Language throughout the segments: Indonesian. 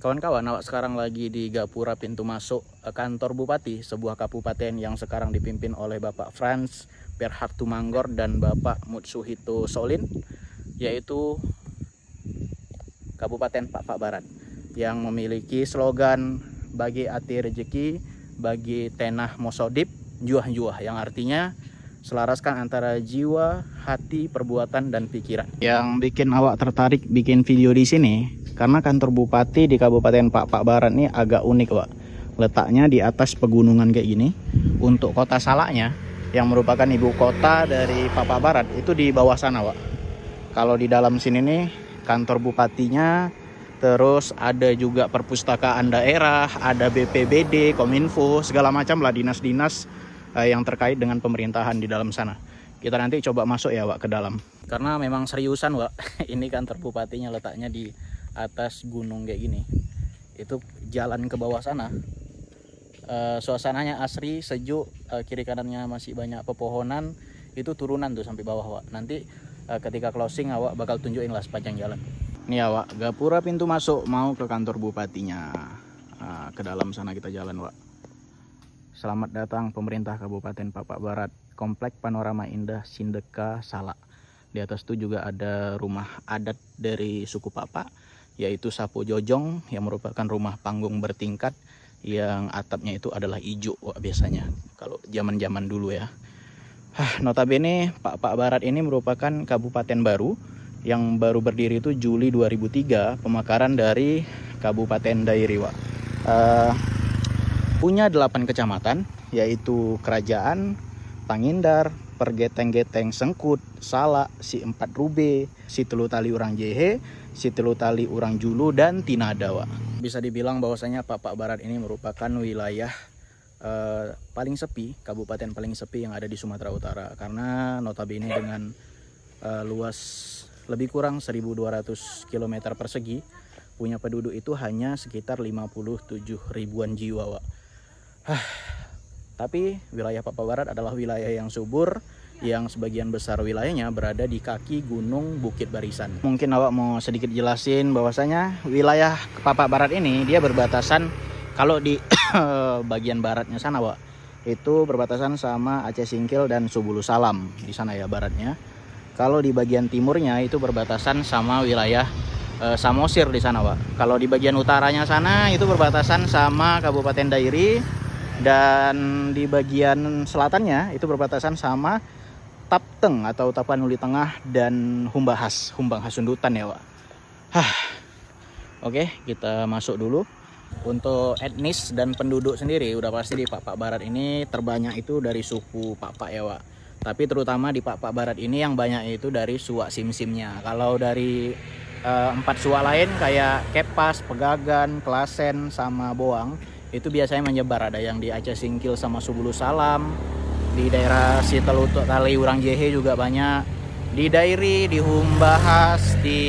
Kawan-kawan, awak sekarang lagi di Gapura pintu masuk kantor Bupati, sebuah kabupaten yang sekarang dipimpin oleh Bapak Frans Berhard Tumanggor dan Bapak Mutsuhito Solin, yaitu Kabupaten Pak Barat, yang memiliki slogan bagi ati rezeki, bagi tenah mosodip, juah-juah, yang artinya selaraskan antara jiwa, hati, perbuatan, dan pikiran. Yang bikin awak tertarik bikin video di sini karena kantor bupati di Kabupaten Pak Barat ini agak unik, Wak. Letaknya di atas pegunungan kayak gini. Untuk kota Salaknya, yang merupakan ibu kota dari Pak Barat, itu di bawah sana, Wak. Kalau di dalam sini nih kantor bupatinya, terus ada juga perpustakaan daerah, ada BPBD, Kominfo, segala macam lah dinas-dinas yang terkait dengan pemerintahan di dalam sana. Kita nanti coba masuk ya, Wak, ke dalam. Karena memang seriusan, Wak. Ini kantor bupatinya letaknya di atas gunung kayak gini. Itu jalan ke bawah sana. Suasananya asri, sejuk, kiri kanannya masih banyak pepohonan. Itu turunan tuh sampai bawah, Wak. Nanti ketika closing awak bakal tunjukin lah sepanjang jalan. Ini ya, Wak, Gapura pintu masuk mau ke kantor bupatinya. Ke dalam sana kita jalan, Wak. Selamat datang pemerintah Kabupaten Pak Barat, Komplek Panorama Indah Sindeka Salak. Di atas itu juga ada rumah adat dari suku Papa, yaitu Sapo Jojong, yang merupakan rumah panggung bertingkat yang atapnya itu adalah ijo, Wak, biasanya kalau zaman-zaman dulu ya. Notabene Pak Barat ini merupakan kabupaten baru yang baru berdiri itu Juli 2003, pemekaran dari Kabupaten Dairi, Wak. Punya 8 kecamatan, yaitu Kerajaan, Pangindar, Pergeteng-Geteng Sengkut, Salak, Si Empat Rube, Si Telu Tali Urang Jehe, Si Telu Tali Urang Julu, dan Tinada, Wak. Bisa dibilang bahwasanya Pak Barat ini merupakan wilayah paling sepi, kabupaten paling sepi yang ada di Sumatera Utara, karena notabene dengan luas lebih kurang 1.200 km persegi, punya penduduk itu hanya sekitar 57 ribuan jiwa, Wak. Tapi wilayah Pak Barat adalah wilayah yang subur, yang sebagian besar wilayahnya berada di kaki Gunung Bukit Barisan. Mungkin awak mau sedikit jelasin bahwasanya wilayah Pak Barat ini dia berbatasan, kalau di bagian baratnya sana, Wak, itu berbatasan sama Aceh Singkil dan Subulu Salam di sana ya, baratnya. Kalau di bagian timurnya itu berbatasan sama wilayah Samosir di sana, Wak. Kalau di bagian utaranya sana itu berbatasan sama Kabupaten Dairi, dan di bagian selatannya itu berbatasan sama Tapteng atau Tapanuli Tengah dan Humbang Khas Sundutan ya, Wak. Oke, kita masuk dulu. Untuk etnis dan penduduk sendiri udah pasti di Pak Barat ini terbanyak itu dari suku Pak ya, Wak. Tapi terutama di Pak Barat ini yang banyak itu dari suak sim-simnya. Kalau dari 4 suak lain kayak Kepas, Pegagan, Klasen, sama Boang, itu biasanya menyebar. Ada yang di Aceh Singkil sama Subulu Salam, di daerah Si Telu Tali Urang Jehe juga banyak, di Dairi, di Humbang Khas, di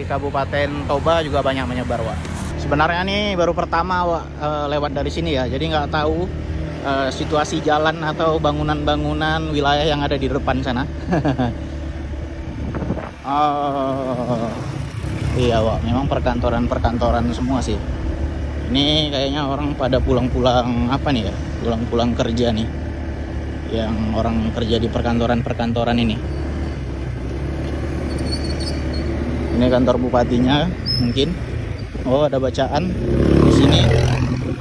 Kabupaten Toba juga banyak menyebar, Wak. Sebenarnya nih baru pertama, Wak, lewat dari sini ya, jadi nggak tahu situasi jalan atau bangunan-bangunan wilayah yang ada di depan sana. Iya, Wak, memang perkantoran semua sih. Ini kayaknya orang pada pulang-pulang apa nih ya, pulang-pulang kerja nih, yang orang kerja di perkantoran ini. Ini kantor bupatinya mungkin. Oh, ada bacaan di sini.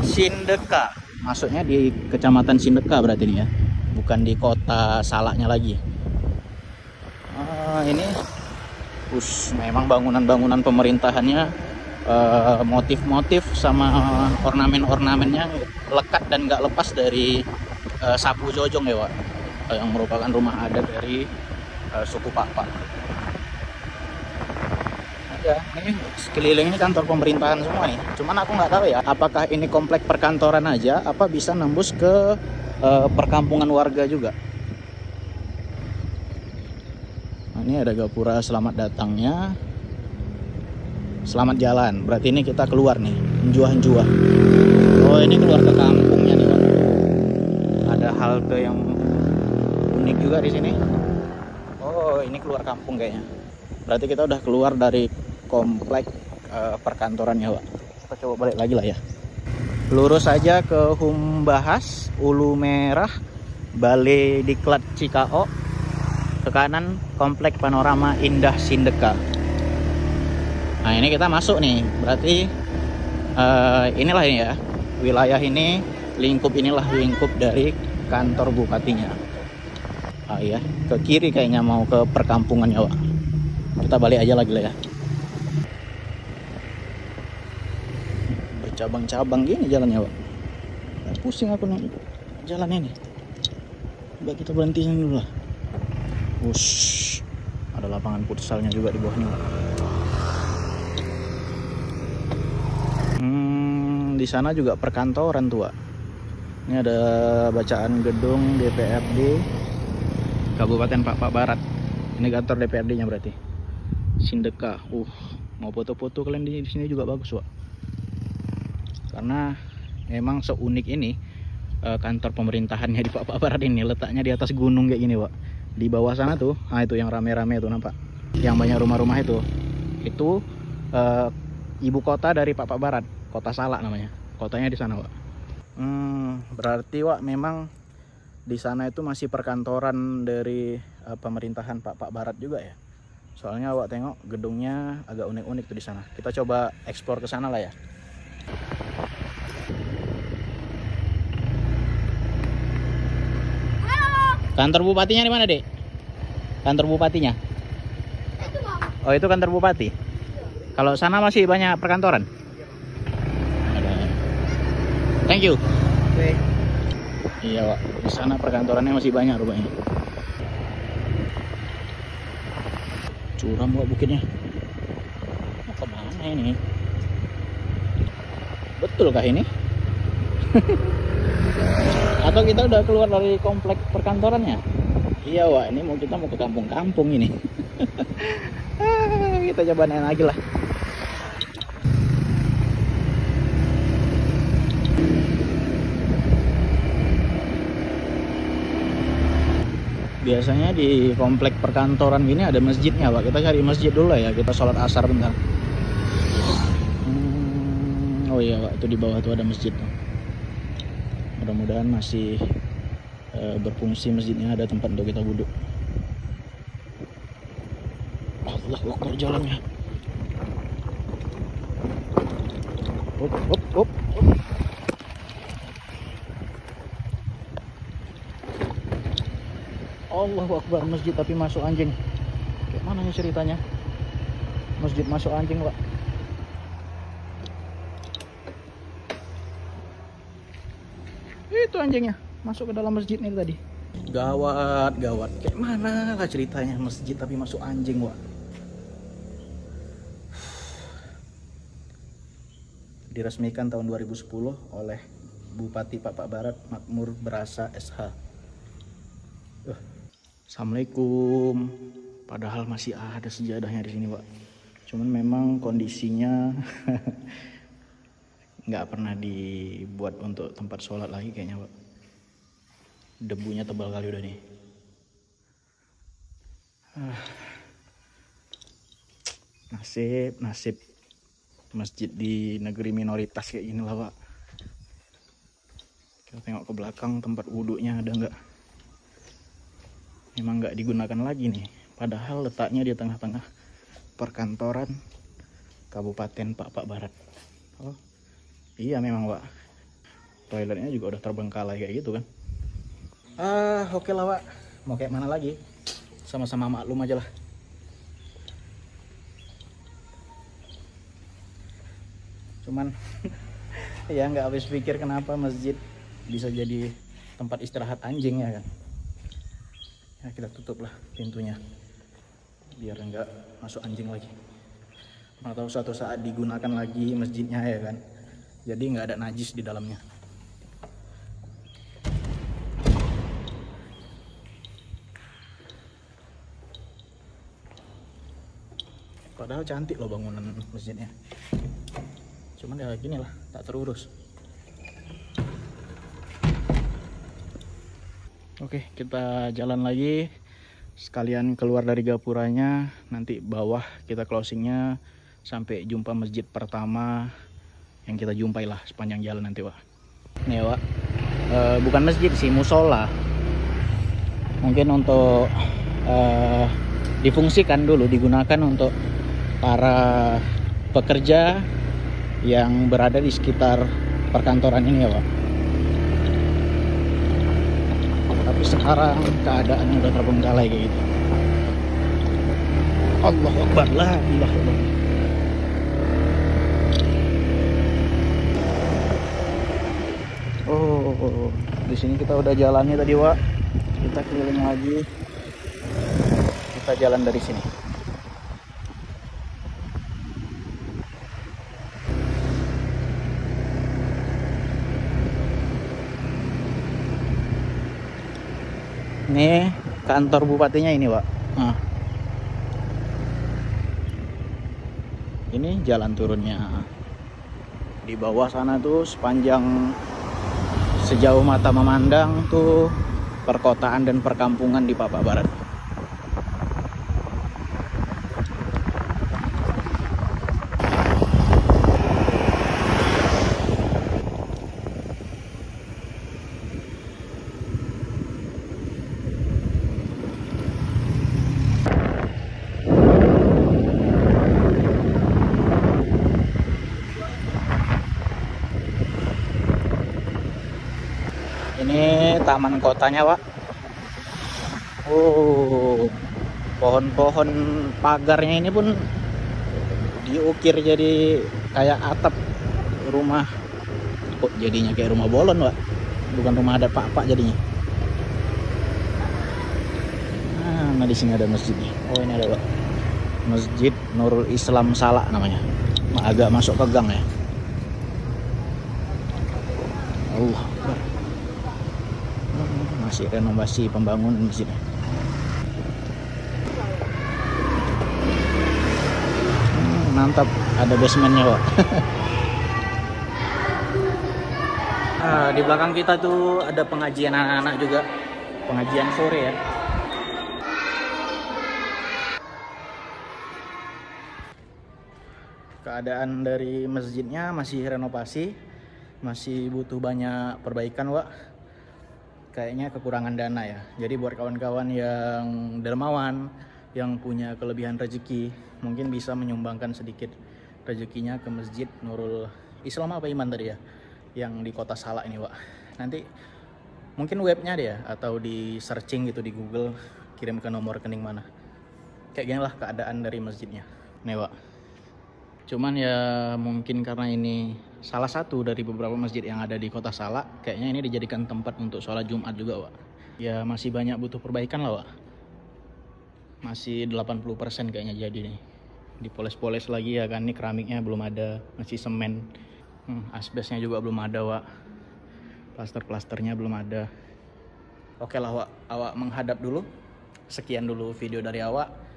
Sindeka, masuknya di kecamatan Sindeka berarti ini ya, bukan di kota Salaknya lagi. Ini memang bangunan-bangunan pemerintahannya, motif-motif sama ornamen-ornamennya lekat dan nggak lepas dari Sapo Jojong ya, Wak, yang merupakan rumah adat dari suku Papa. Ya, ini sekelilingnya kantor pemerintahan semua nih. Cuman aku nggak tahu ya, apakah ini komplek perkantoran aja, apa bisa nembus ke perkampungan warga juga. Nah, ini ada Gapura selamat datangnya. Selamat jalan, berarti ini kita keluar nih, Njuah. Oh, ini keluar ke kampungnya nih, Wak. Ada halte yang unik juga di sini. Oh, ini keluar kampung kayaknya. Berarti kita udah keluar dari komplek perkantorannya, Wak. Kita coba balik lagi lah ya. Lurus saja ke Humbahas, Ulu Merah, Balai Diklat Cikao. Ke kanan Komplek Panorama Indah Sindeka. Nah ini kita masuk nih, berarti inilah ini ya, wilayah ini, lingkup inilah lingkup dari kantor bupatinya. Ah iya, ke kiri kayaknya mau ke perkampungan ya Wak. Kita balik aja lagi lah ya. Bercabang-cabang gini jalannya Wak. Pusing aku nih jalan ini. Coba kita berhentiin dulu lah. Wush, ada lapangan futsalnya juga di bawahnya. Di sana juga perkantoran tua. Ini ada bacaan gedung DPRD Kabupaten Pak Barat. Ini kantor DPRD-nya berarti. Sindeka. Mau foto-foto kalian di sini juga bagus, Wak. Karena memang seunik ini kantor pemerintahannya di Pak Barat ini, letaknya di atas gunung kayak gini, Wak. Di bawah sana tuh, itu yang rame-rame itu nampak. Yang banyak rumah-rumah itu ibu kota dari Pak Barat. Kota Salak namanya, kotanya di sana Wak. Berarti Wak memang di sana itu masih perkantoran dari pemerintahan Pak Barat juga ya. Soalnya Wak tengok gedungnya agak unik-unik tuh di sana. Kita coba eksplor ke sana lah ya. Kantor bupatinya di mana, Dek? Kantor bupatinya? Oh, itu kantor bupati. Kalau sana masih banyak perkantoran? Thank you. Oke. Iya, Wak. Di sana perkantorannya masih banyak rupanya. Curam Wak bukitnya. Mau kemana ini? Betulkah ini? Atau kita udah keluar dari komplek perkantorannya? Iya Wak, ini kita mau ke kampung-kampung ini. Kita coba naik lagi lah. Biasanya di komplek perkantoran gini ada masjidnya Pak. Kita cari masjid dulu lah ya, kita sholat asar bentar. Oh iya Pak, itu di bawah tuh ada masjid. Mudah-mudahan masih berfungsi masjidnya, ada tempat untuk kita wudhu. Allah Akbar jalannya. Hop, hop, hop. Allahu Akbar, masjid tapi masuk anjing. Kayak mana nih ceritanya? Masjid masuk anjing, Pak. Itu anjingnya masuk ke dalam masjid nih tadi. Gawat, gawat. Kayak mana lah ceritanya masjid tapi masuk anjing, Pak. Diresmikan tahun 2010 oleh Bupati Pak Barat Makmur Berasa SH. Assalamualaikum. Padahal masih ada sejadahnya di sini, Pak. Cuman memang kondisinya nggak pernah dibuat untuk tempat sholat lagi kayaknya, Pak. Debunya tebal kali udah nih. Nasib masjid di negeri minoritas kayak gini lah, Pak. Kita tengok ke belakang, tempat wudhunya ada nggak? Memang nggak digunakan lagi nih, padahal letaknya di tengah-tengah perkantoran Kabupaten Pak Barat. Oh iya memang Pak, toiletnya juga udah terbengkalai kayak gitu kan. Oke lah Pak, mau kayak mana lagi, sama-sama maklum aja lah. Cuman ya nggak habis pikir kenapa masjid bisa jadi tempat istirahat anjing ya kan. Ya kita tutup lah pintunya biar enggak masuk anjing lagi. Atau suatu saat digunakan lagi masjidnya ya kan, jadi nggak ada najis di dalamnya. Padahal cantik loh bangunan masjidnya, cuman ya gini lah, tak terurus. Oke, kita jalan lagi, sekalian keluar dari gapuranya, nanti bawah kita closingnya sampai jumpa masjid pertama yang kita jumpai lah sepanjang jalan nanti, Wak. Nih, Wak. Bukan masjid sih, musola. Mungkin untuk difungsikan dulu, digunakan untuk para pekerja yang berada di sekitar perkantoran ini ya, Pak. Tapi sekarang keadaannya udah terbengkalai kayak gitu. Allahu Akbar, la ilaha illallah. Oh, di sini kita udah jalannya tadi, Wak. Kita keliling lagi. Kita jalan dari sini. Ini kantor bupatinya ini, Pak. Nah. Ini jalan turunnya. Di bawah sana tuh sepanjang sejauh mata memandang tuh perkotaan dan perkampungan di Papak Barat. Ini taman kotanya, Pak. Oh, pohon-pohon pagarnya ini pun diukir jadi kayak atap rumah. Kok jadinya kayak rumah bolon, Pak? Bukan rumah adat Pak jadinya. Nah, di sini ada masjidnya. Oh, ini ada, Pak. Masjid Nurul Islam Salak namanya. Agak masuk ke gang ya. Allah. Masih renovasi pembangunan di sini. Mantap, ada basementnya, Pak. Di belakang kita tuh ada pengajian anak-anak juga, pengajian sore ya. Keadaan dari masjidnya masih renovasi, masih butuh banyak perbaikan, Pak. Kayaknya kekurangan dana ya. Jadi buat kawan-kawan yang dermawan, yang punya kelebihan rezeki, mungkin bisa menyumbangkan sedikit rezekinya ke Masjid Nurul Islam apa Iman tadi ya, yang di Kota Salak ini, Pak. Nanti mungkin webnya deh ya, atau di searching gitu di Google, kirim ke nomor rekening mana. Kayak gini lah keadaan dari masjidnya. Nih, Pak. Cuman ya mungkin karena ini salah satu dari beberapa masjid yang ada di Kota Salak, kayaknya ini dijadikan tempat untuk sholat Jumat juga, Pak. Ya masih banyak butuh perbaikan lah, Pak. Masih 80% kayaknya jadi nih. Dipoles-poles lagi ya kan, ini keramiknya belum ada, masih semen. Asbesnya juga belum ada, Pak. Plaster-plasternya belum ada. Oke lah, Pak. Awak menghadap dulu. Sekian dulu video dari awak.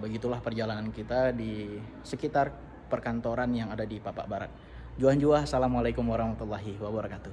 Begitulah perjalanan kita di sekitar perkantoran yang ada di Papak Barat. Juan-juah, assalamualaikum warahmatullahi wabarakatuh.